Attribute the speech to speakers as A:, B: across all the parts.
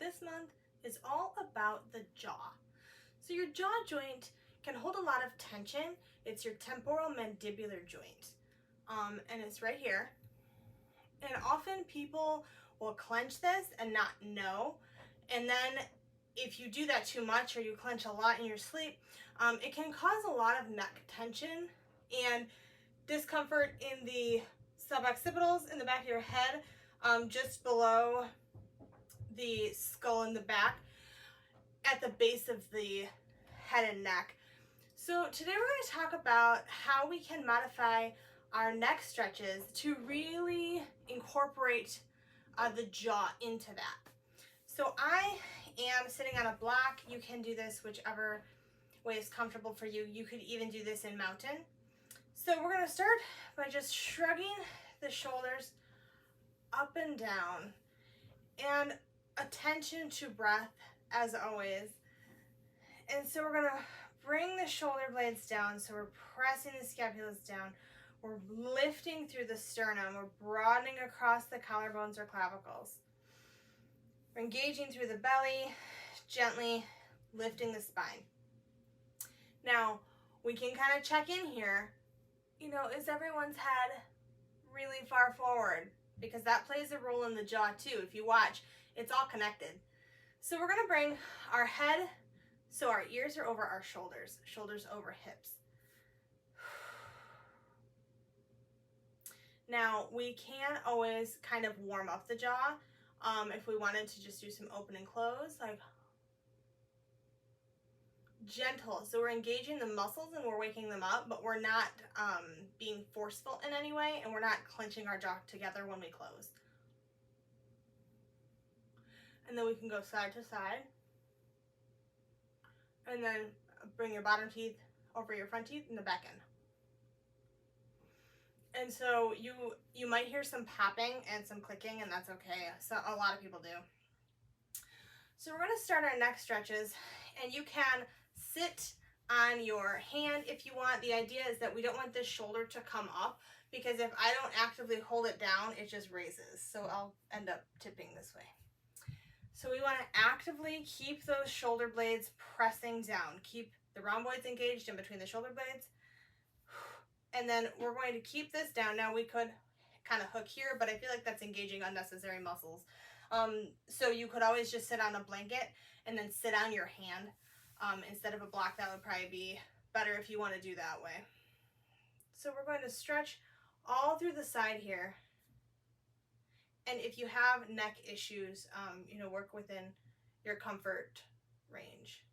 A: this month is all about the jaw. So your jaw joint can hold a lot of tension. It's your temporal mandibular joint, and it's right here. And often people will clench this and not know, and then if you do that too much or you clench a lot in your sleep, it can cause a lot of neck tension and discomfort in the suboccipitals in the back of your head, just below the skull in the back at the base of the head and neck. So today we're going to talk about how we can modify our neck stretches to really incorporate the jaw into that. So I am sitting on a block. You can do this whichever way is comfortable for you. You could even do this in mountain. So we're going to start by just shrugging the shoulders up and down, and attention to breath as always. And so we're going to bring the shoulder blades down, so we're pressing the scapulas down. We're lifting through the sternum. We're broadening across the collarbones or clavicles. We're engaging through the belly, gently lifting the spine. Now, we can kind of check in here. You know, is everyone's head really far forward? Because that plays a role in the jaw too. If you watch, it's all connected. So we're going to bring our head, so our ears are over our shoulders, shoulders over hips. Now, we can always kind of warm up the jaw if we wanted to just do some open and close, like gentle. So we're engaging the muscles and we're waking them up, but we're not being forceful in any way, and we're not clenching our jaw together when we close. And then we can go side to side. And then bring your bottom teeth over your front teeth in the back end. And so you might hear some popping and some clicking, and that's okay. So a lot of people do. So we're going to start our neck stretches, and you can sit on your hand if you want. The idea is that we don't want this shoulder to come up, because if I don't actively hold it down, it just raises. So I'll end up tipping this way. So we want to actively keep those shoulder blades pressing down. Keep the rhomboids engaged in between the shoulder blades. And then we're going to keep this down. Now we could kind of hook here, but I feel like that's engaging unnecessary muscles. So you could always just sit on a blanket and then sit on your hand instead of a block. That would probably be better if you want to do that way. So we're going to stretch all through the side here. And if you have neck issues, work within your comfort range.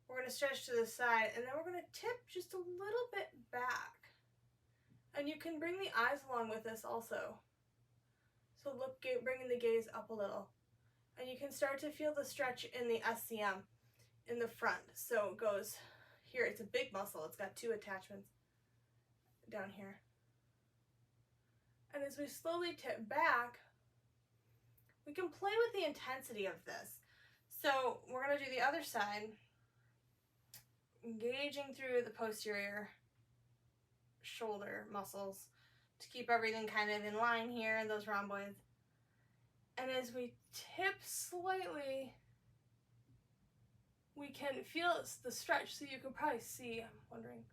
A: We're going to stretch to the side, and then we're going to tip just a little bit back. And you can bring the eyes along with this also. So look, bringing the gaze up a little. And you can start to feel the stretch in the SCM in the front. So it goes here. It's a big muscle. It's got two attachments down here. And as we slowly tip back, we can play with the intensity of this. So we're going to do the other side, engaging through the posterior shoulder muscles to keep everything kind of in line here, and those rhomboids. And as we tip slightly, we can feel the stretch. So you can probably see, I'm wondering,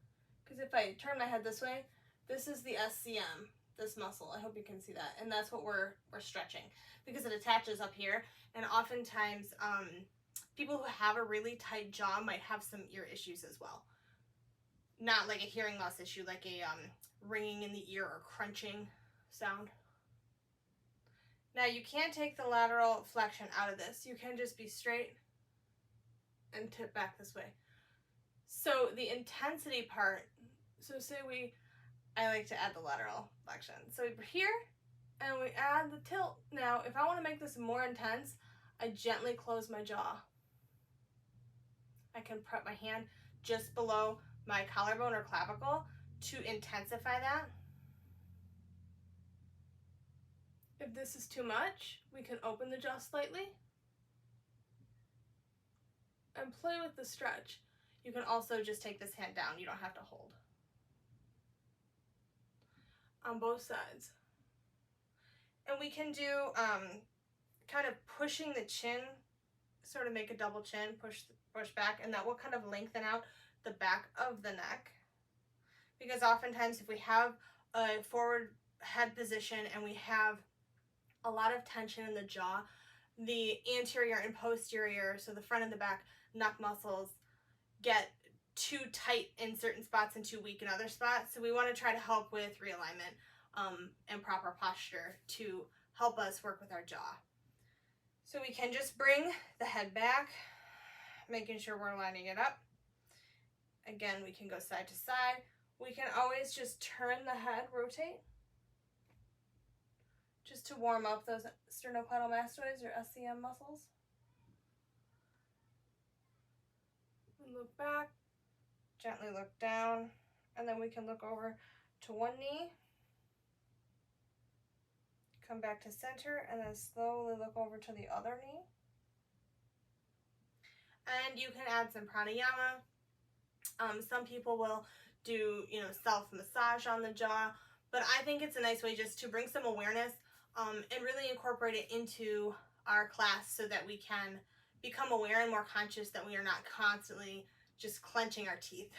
A: because if I turn my head this way, this is the SCM, this muscle. I hope you can see that. And that's what we're stretching, because it attaches up here. And oftentimes, people who have a really tight jaw might have some ear issues as well. Not like a hearing loss issue, like a ringing in the ear or crunching sound. Now you can't take the lateral flexion out of this. You can just be straight and tip back this way. So the intensity part, so say I like to add the lateral flexion. So we're here and we add the tilt. Now, if I want to make this more intense, I gently close my jaw. I can prep my hand just below my collarbone or clavicle to intensify that. If this is too much, we can open the jaw slightly and play with the stretch. You can also just take this hand down. You don't have to hold. On both sides. And we can do kind of pushing the chin, sort of make a double chin, push back, and that will kind of lengthen out the back of the neck. Because oftentimes if we have a forward head position and we have a lot of tension in the jaw, the anterior and posterior, so the front and the back neck muscles, get too tight in certain spots and too weak in other spots. So we want to try to help with realignment and proper posture to help us work with our jaw. So we can just bring the head back, making sure we're lining it up. Again, we can go side to side. We can always just turn the head, rotate, just to warm up those sternocleidomastoids or SCM muscles. And look back, gently look down, and then we can look over to one knee, come back to center, and then slowly look over to the other knee. And you can add some pranayama. Some people will do, self-massage on the jaw, but I think it's a nice way just to bring some awareness and really incorporate it into our class so that we can become aware and more conscious that we are not constantly just clenching our teeth.